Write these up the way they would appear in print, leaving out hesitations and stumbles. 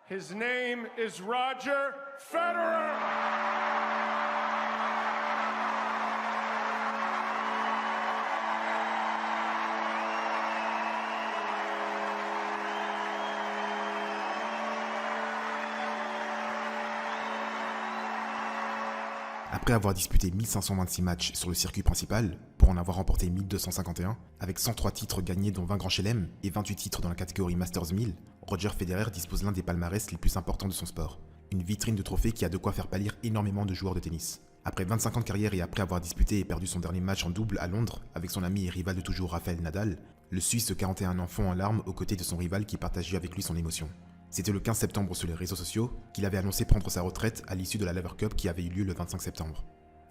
His name is Roger Federer. Après avoir disputé 1526 matchs sur le circuit principal, pour en avoir remporté 1251, avec 103 titres gagnés dont 20 grands chelem et 28 titres dans la catégorie Masters 1000, Roger Federer dispose l'un des palmarès les plus importants de son sport. Une vitrine de trophées qui a de quoi faire pâlir énormément de joueurs de tennis. Après 25 ans de carrière et après avoir disputé et perdu son dernier match en double à Londres avec son ami et rival de toujours Rafael Nadal, le Suisse de 41 ans fond en larmes aux côtés de son rival qui partageait avec lui son émotion. C'était le 15 septembre sur les réseaux sociaux qu'il avait annoncé prendre sa retraite à l'issue de la Lever Cup qui avait eu lieu le 25 septembre.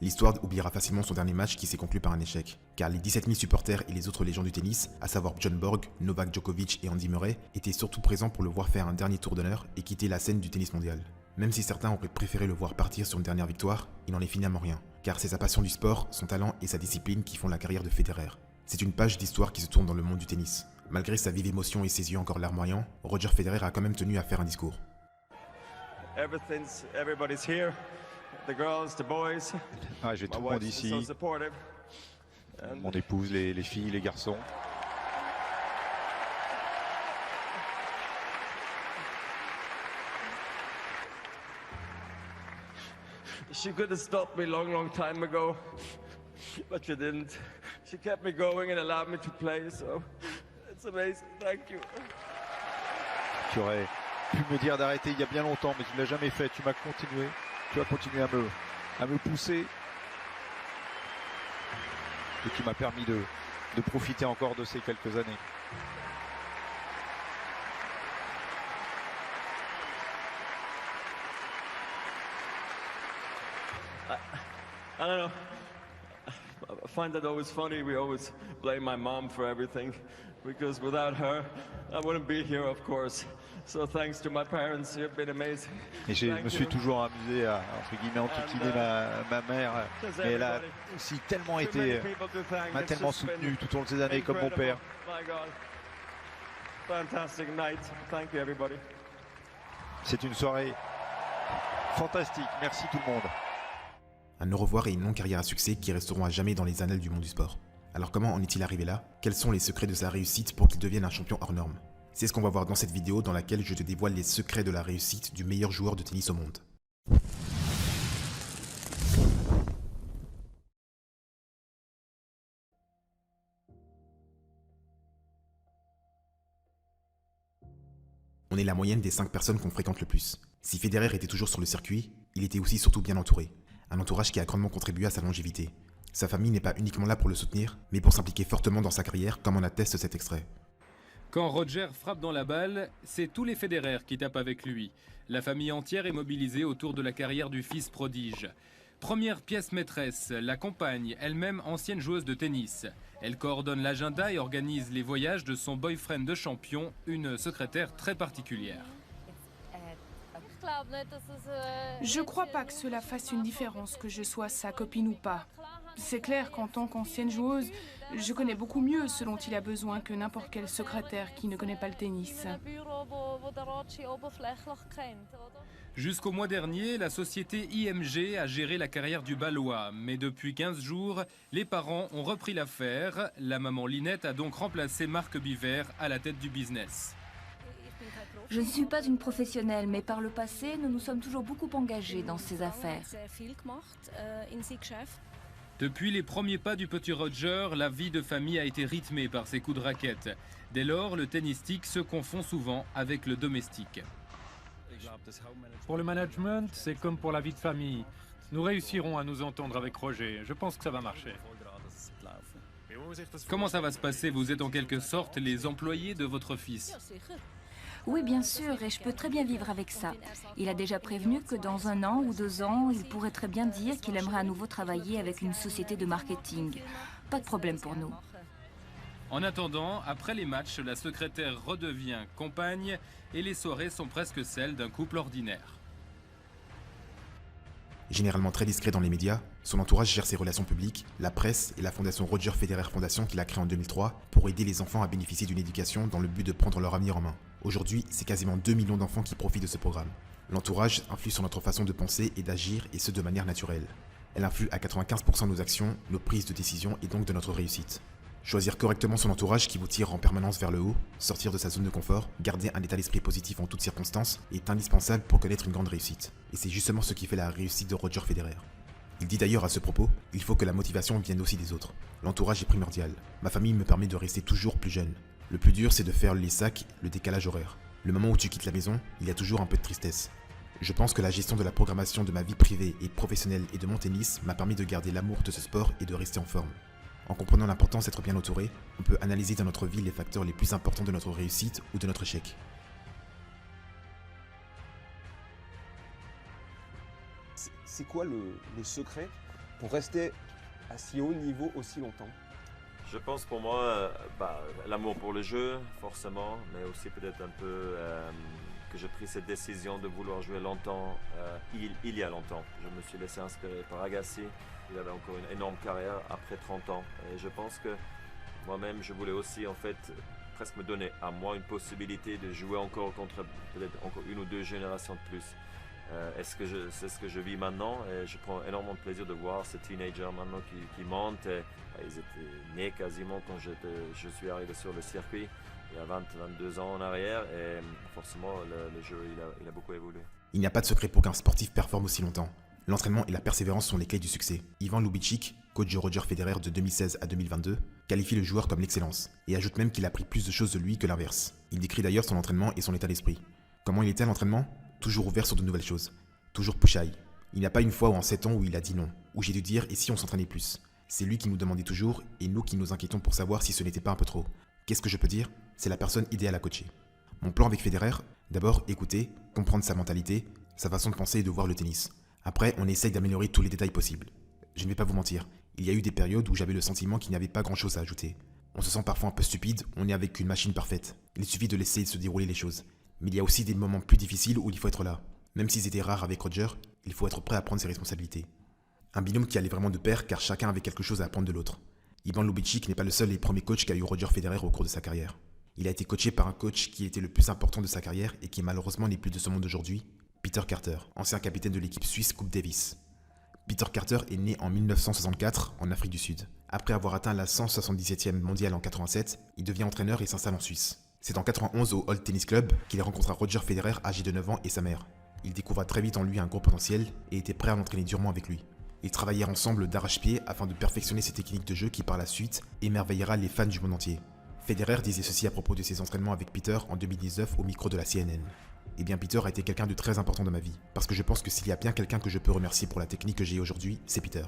L'histoire oubliera facilement son dernier match qui s'est conclu par un échec, car les 17 000 supporters et les autres légendes du tennis, à savoir Björn Borg, Novak Djokovic et Andy Murray, étaient surtout présents pour le voir faire un dernier tour d'honneur et quitter la scène du tennis mondial. Même si certains auraient préféré le voir partir sur une dernière victoire, il n'en est finalement rien, car c'est sa passion du sport, son talent et sa discipline qui font la carrière de Federer. C'est une page d'histoire qui se tourne dans le monde du tennis. Malgré sa vive émotion et ses yeux encore larmoyants, Roger Federer a quand même tenu à faire un discours. Everybody's here. The girls, the boys. Ah, j'ai tout le monde ici. Mon épouse, les filles, les garçons. She could have stopped me long time ago, but she didn't. She kept me going and allowed me to play, so it's amazing. Thank you. Tu aurais pu me dire d'arrêter il y a bien longtemps, mais tu ne l'as jamais fait. Tu m'as continué. Tu as continué à me pousser. Et tu m'as permis de profiter encore de ces quelques années. I don't know. I find that always funny. We always blame my mom for everything, because without her, I wouldn't be here, of course. So thanks to my parents, you've been amazing. Et je me suis toujours amusé à, entre guillemets, enquiquiner ma mère, mais elle a aussi tellement été, m'a tellement soutenu tout au long de ces années, comme mon père. Fantastic night. Thank you, everybody. C'est une soirée fantastique. Merci tout le monde. Un au revoir et une longue carrière à succès qui resteront à jamais dans les annales du monde du sport. Alors comment en est-il arrivé là? Quels sont les secrets de sa réussite pour qu'il devienne un champion hors norme? C'est ce qu'on va voir dans cette vidéo dans laquelle je te dévoile les secrets de la réussite du meilleur joueur de tennis au monde. On est la moyenne des 5 personnes qu'on fréquente le plus. Si Federer était toujours sur le circuit, il était aussi surtout bien entouré. Un entourage qui a grandement contribué à sa longévité. Sa famille n'est pas uniquement là pour le soutenir, mais pour s'impliquer fortement dans sa carrière, comme en atteste cet extrait. Quand Roger frappe dans la balle, c'est tous les Federer qui tapent avec lui. La famille entière est mobilisée autour de la carrière du fils prodige. Première pièce maîtresse, la compagne, elle-même ancienne joueuse de tennis. Elle coordonne l'agenda et organise les voyages de son boyfriend de champion, une secrétaire très particulière. Je crois pas que cela fasse une différence que je sois sa copine ou pas. C'est clair qu'en tant qu'ancienne joueuse, je connais beaucoup mieux ce dont il a besoin que n'importe quel secrétaire qui ne connaît pas le tennis. Jusqu'au mois dernier, la société IMG a géré la carrière du Ballois. Mais depuis 15 jours, les parents ont repris l'affaire. La maman Linette a donc remplacé Marc Biver à la tête du business. Je ne suis pas une professionnelle, mais par le passé, nous nous sommes toujours beaucoup engagés dans ces affaires. Depuis les premiers pas du petit Roger, la vie de famille a été rythmée par ses coups de raquette. Dès lors, le tennistique se confond souvent avec le domestique. Pour le management, c'est comme pour la vie de famille. Nous réussirons à nous entendre avec Roger. Je pense que ça va marcher. Comment ça va se passer? Vous êtes en quelque sorte les employés de votre fils. Oui, bien sûr, et je peux très bien vivre avec ça. Il a déjà prévenu que dans 1 an ou 2 ans, il pourrait très bien dire qu'il aimerait à nouveau travailler avec une société de marketing. Pas de problème pour nous. En attendant, après les matchs, la secrétaire redevient compagne et les soirées sont presque celles d'un couple ordinaire. Généralement très discret dans les médias, son entourage gère ses relations publiques, la presse et la fondation Roger Federer Foundation qu'il a créée en 2003 pour aider les enfants à bénéficier d'une éducation dans le but de prendre leur avenir en main. Aujourd'hui, c'est quasiment 2 millions d'enfants qui profitent de ce programme. L'entourage influe sur notre façon de penser et d'agir, et ce de manière naturelle. Elle influe à 95% de nos actions, nos prises de décision et donc de notre réussite. Choisir correctement son entourage qui vous tire en permanence vers le haut, sortir de sa zone de confort, garder un état d'esprit positif en toutes circonstances est indispensable pour connaître une grande réussite. Et c'est justement ce qui fait la réussite de Roger Federer. Il dit d'ailleurs à ce propos, il faut que la motivation vienne aussi des autres. L'entourage est primordial. Ma famille me permet de rester toujours plus jeune. Le plus dur, c'est de faire les sacs, le décalage horaire. Le moment où tu quittes la maison, il y a toujours un peu de tristesse. Je pense que la gestion de la programmation de ma vie privée et professionnelle et de mon tennis m'a permis de garder l'amour de ce sport et de rester en forme. En comprenant l'importance d'être bien entouré, on peut analyser dans notre vie les facteurs les plus importants de notre réussite ou de notre échec. C'est quoi le secret pour rester à si haut niveau aussi longtemps? Je pense pour moi, l'amour pour le jeu, forcément, mais aussi peut-être un peu que j'ai pris cette décision de vouloir jouer longtemps, il y a longtemps. Je me suis laissé inspirer par Agassi. Il avait encore une énorme carrière après 30 ans. Et je pense que moi-même, je voulais aussi en fait presque me donner à moi une possibilité de jouer encore contre peut-être encore une ou deux générations de plus. C'est ce que je vis maintenant et je prends énormément de plaisir de voir ces teenagers maintenant qui montent. Ils étaient nés quasiment quand je suis arrivé sur le circuit il y a 22 ans en arrière et forcément le jeu il a beaucoup évolué. Il n'y a pas de secret pour qu'un sportif performe aussi longtemps. L'entraînement et la persévérance sont les clés du succès. Ivan Lubitschik, coach de Roger Federer de 2016 à 2022, qualifie le joueur comme l'excellence et ajoute même qu'il a appris plus de choses de lui que l'inverse. Il décrit d'ailleurs son entraînement et son état d'esprit. Comment il était à l'entraînement? Toujours ouvert sur de nouvelles choses. Toujours push-eye. Il n'y a pas une fois ou en 7 ans où il a dit non, où j'ai dû dire et si on s'entraînait plus. C'est lui qui nous demandait toujours et nous qui nous inquiétons pour savoir si ce n'était pas un peu trop. Qu'est-ce que je peux dire? C'est la personne idéale à coacher. Mon plan avec Federer, d'abord écouter, comprendre sa mentalité, sa façon de penser et de voir le tennis. Après, on essaye d'améliorer tous les détails possibles. Je ne vais pas vous mentir, il y a eu des périodes où j'avais le sentiment qu'il n'y avait pas grand-chose à ajouter. On se sent parfois un peu stupide, on est avec une machine parfaite. Il suffit de laisser se dérouler les choses. Mais il y a aussi des moments plus difficiles où il faut être là. Même s'ils étaient rares avec Roger, il faut être prêt à prendre ses responsabilités. Un binôme qui allait vraiment de pair car chacun avait quelque chose à apprendre de l'autre. Ivan Lubitschik n'est pas le seul et premier coach qu'a eu Roger Federer au cours de sa carrière. Il a été coaché par un coach qui était le plus important de sa carrière et qui malheureusement n'est plus de ce monde aujourd'hui, Peter Carter, ancien capitaine de l'équipe suisse Coupe Davis. Peter Carter est né en 1964 en Afrique du Sud. Après avoir atteint la 177e mondiale en 87, il devient entraîneur et s'installe en Suisse. C'est en 91 au Old Tennis Club qu'il rencontra Roger Federer âgé de 9 ans et sa mère. Il découvra très vite en lui un gros potentiel et était prêt à l'entraîner durement avec lui. Ils travaillèrent ensemble d'arrache-pied afin de perfectionner ses techniques de jeu qui par la suite émerveillera les fans du monde entier. Federer disait ceci à propos de ses entraînements avec Peter en 2019 au micro de la CNN. Eh bien Peter a été quelqu'un de très important dans ma vie, parce que je pense que s'il y a bien quelqu'un que je peux remercier pour la technique que j'ai aujourd'hui, c'est Peter.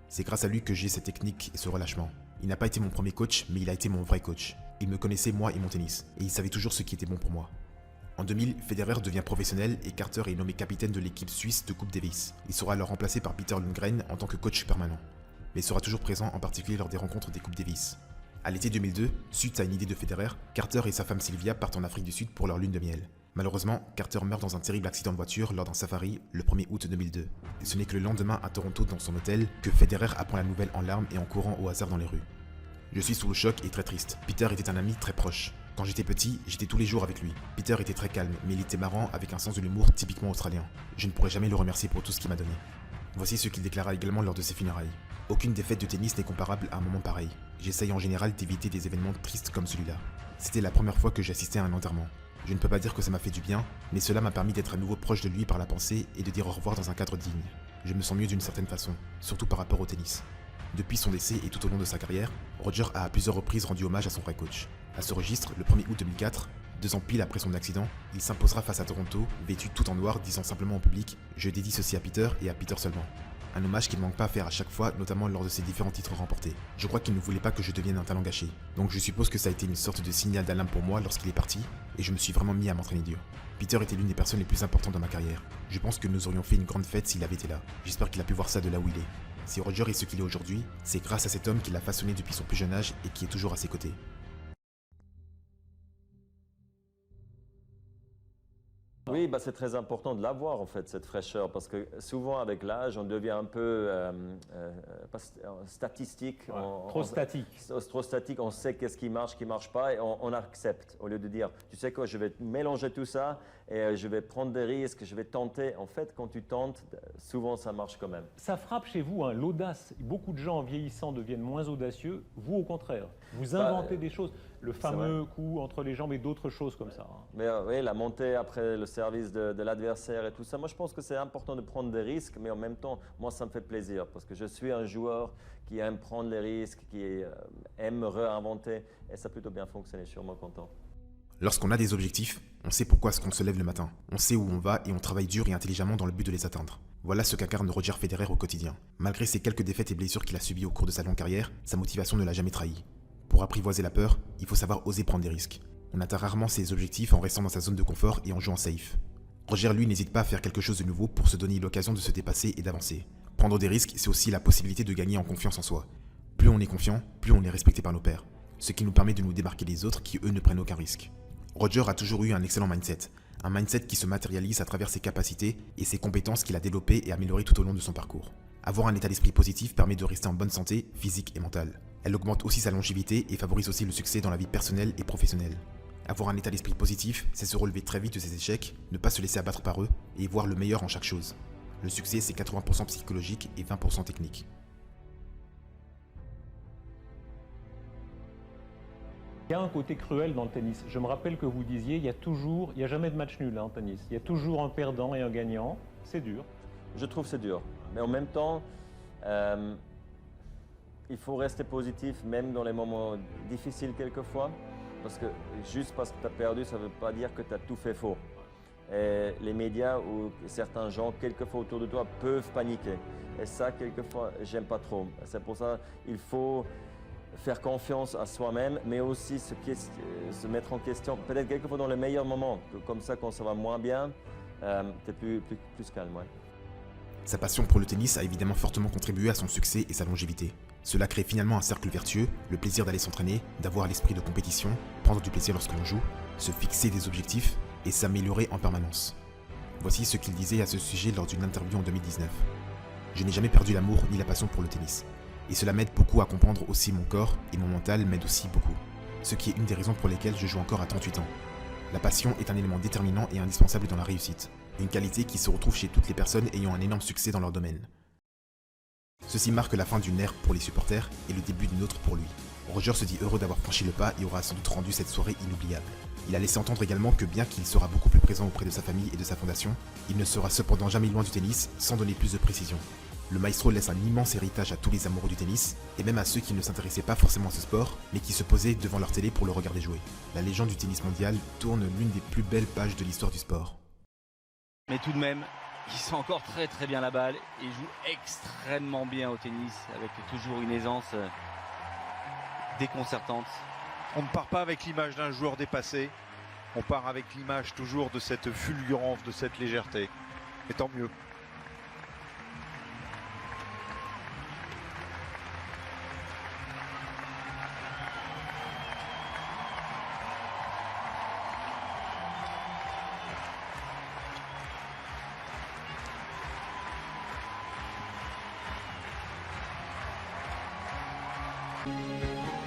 C'est grâce à lui que j'ai cette technique et ce relâchement. Il n'a pas été mon premier coach, mais il a été mon vrai coach. Il me connaissait moi et mon tennis, et il savait toujours ce qui était bon pour moi. En 2000, Federer devient professionnel et Carter est nommé capitaine de l'équipe suisse de Coupe Davis. Il sera alors remplacé par Peter Lundgren en tant que coach permanent, mais sera toujours présent en particulier lors des rencontres des Coupes Davis. À l'été 2002, suite à une idée de Federer, Carter et sa femme Sylvia partent en Afrique du Sud pour leur lune de miel. Malheureusement, Carter meurt dans un terrible accident de voiture lors d'un safari le 1er août 2002. Et ce n'est que le lendemain à Toronto dans son hôtel que Federer apprend la nouvelle en larmes et en courant au hasard dans les rues. Je suis sous le choc et très triste. Peter était un ami très proche. Quand j'étais petit, j'étais tous les jours avec lui. Peter était très calme, mais il était marrant avec un sens de l'humour typiquement australien. Je ne pourrais jamais le remercier pour tout ce qu'il m'a donné. Voici ce qu'il déclara également lors de ses funérailles. Aucune défaite de tennis n'est comparable à un moment pareil. J'essaye en général d'éviter des événements tristes comme celui-là. C'était la première fois que j'assistais à un enterrement. Je ne peux pas dire que ça m'a fait du bien, mais cela m'a permis d'être à nouveau proche de lui par la pensée et de dire au revoir dans un cadre digne. Je me sens mieux d'une certaine façon, surtout par rapport au tennis. Depuis son décès et tout au long de sa carrière, Roger a à plusieurs reprises rendu hommage à son vrai coach. À ce registre, le 1er août 2004, 2 ans pile après son accident, il s'imposera face à Toronto, vêtu tout en noir, disant simplement au public « Je dédie ceci à Peter et à Peter seulement ». Un hommage qu'il ne manque pas à faire à chaque fois, notamment lors de ses différents titres remportés. Je crois qu'il ne voulait pas que je devienne un talent gâché. Donc je suppose que ça a été une sorte de signal d'alarme pour moi lorsqu'il est parti, et je me suis vraiment mis à m'entraîner dur. Peter était l'une des personnes les plus importantes dans ma carrière. Je pense que nous aurions fait une grande fête s'il avait été là. J'espère qu'il a pu voir ça de là où il est. Si Roger est ce qu'il est aujourd'hui, c'est grâce à cet homme qui l'a façonné depuis son plus jeune âge et qui est toujours à ses côtés. pas. Oui, c'est très important de l'avoir en fait, cette fraîcheur, parce que souvent avec l'âge, on devient un peu statistique. Ouais, trop statique. Trop statique, on sait qu'est-ce qui marche pas, et on accepte, au lieu de dire, tu sais quoi, je vais mélanger tout ça, et je vais prendre des risques, je vais tenter. En fait, quand tu tentes, souvent ça marche quand même. Ça frappe chez vous, hein, l'audace. Beaucoup de gens en vieillissant deviennent moins audacieux. Vous, au contraire, vous inventez des choses. Le fameux coup entre les jambes et d'autres choses comme ça. Hein. Mais oui, la montée après le service de l'adversaire et tout ça, moi je pense que c'est important de prendre des risques, mais en même temps, moi ça me fait plaisir parce que je suis un joueur qui aime prendre les risques, qui aime réinventer, et ça a plutôt bien fonctionné, je suis vraiment content. Lorsqu'on a des objectifs, on sait pourquoi est-ce qu'on se lève le matin. On sait où on va et on travaille dur et intelligemment dans le but de les atteindre. Voilà ce qu'incarne Roger Federer au quotidien. Malgré ses quelques défaites et blessures qu'il a subies au cours de sa longue carrière, sa motivation ne l'a jamais trahi. Pour apprivoiser la peur, il faut savoir oser prendre des risques. On atteint rarement ses objectifs en restant dans sa zone de confort et en jouant safe. Roger, lui, n'hésite pas à faire quelque chose de nouveau pour se donner l'occasion de se dépasser et d'avancer. Prendre des risques, c'est aussi la possibilité de gagner en confiance en soi. Plus on est confiant, plus on est respecté par nos pairs. Ce qui nous permet de nous démarquer des autres qui, eux, ne prennent aucun risque. Roger a toujours eu un excellent mindset. Un mindset qui se matérialise à travers ses capacités et ses compétences qu'il a développées et améliorées tout au long de son parcours. Avoir un état d'esprit positif permet de rester en bonne santé, physique et mentale. Elle augmente aussi sa longévité et favorise aussi le succès dans la vie personnelle et professionnelle. Avoir un état d'esprit positif, c'est se relever très vite de ses échecs, ne pas se laisser abattre par eux et voir le meilleur en chaque chose. Le succès, c'est 80% psychologique et 20% technique. Il y a un côté cruel dans le tennis. Je me rappelle que vous disiez, il y a jamais de match nul en tennis. Il y a toujours un perdant et un gagnant. C'est dur. Je trouve que c'est dur. Mais en même temps, il faut rester positif, même dans les moments difficiles quelquefois. Parce que juste parce que tu as perdu, ça ne veut pas dire que tu as tout fait faux. Et les médias ou certains gens, quelquefois autour de toi, peuvent paniquer. Et ça, quelquefois, j'aime pas trop. C'est pour ça qu'il faut faire confiance à soi-même, mais aussi se mettre en question, peut-être quelquefois dans les meilleurs moments. Comme ça, quand ça va moins bien, tu es plus calme. Ouais. Sa passion pour le tennis a évidemment fortement contribué à son succès et sa longévité. Cela crée finalement un cercle vertueux, le plaisir d'aller s'entraîner, d'avoir l'esprit de compétition, prendre du plaisir lorsque l'on joue, se fixer des objectifs et s'améliorer en permanence. Voici ce qu'il disait à ce sujet lors d'une interview en 2019. « Je n'ai jamais perdu l'amour ni la passion pour le tennis. Et cela m'aide beaucoup à comprendre aussi mon corps, et mon mental m'aide aussi beaucoup. Ce qui est une des raisons pour lesquelles je joue encore à 38 ans. La passion est un élément déterminant et indispensable dans la réussite. Une qualité qui se retrouve chez toutes les personnes ayant un énorme succès dans leur domaine. Ceci marque la fin d'une ère pour les supporters et le début d'une autre pour lui. Roger se dit heureux d'avoir franchi le pas et aura sans doute rendu cette soirée inoubliable. Il a laissé entendre également que bien qu'il sera beaucoup plus présent auprès de sa famille et de sa fondation, il ne sera cependant jamais loin du tennis sans donner plus de précision. Le maestro laisse un immense héritage à tous les amoureux du tennis, et même à ceux qui ne s'intéressaient pas forcément à ce sport, mais qui se posaient devant leur télé pour le regarder jouer. La légende du tennis mondial tourne l'une des plus belles pages de l'histoire du sport. Mais tout de même, il sent encore très très bien la balle et joue extrêmement bien au tennis, avec toujours une aisance déconcertante. On ne part pas avec l'image d'un joueur dépassé, on part avec l'image toujours de cette fulgurance, de cette légèreté. Et tant mieux. Thank you.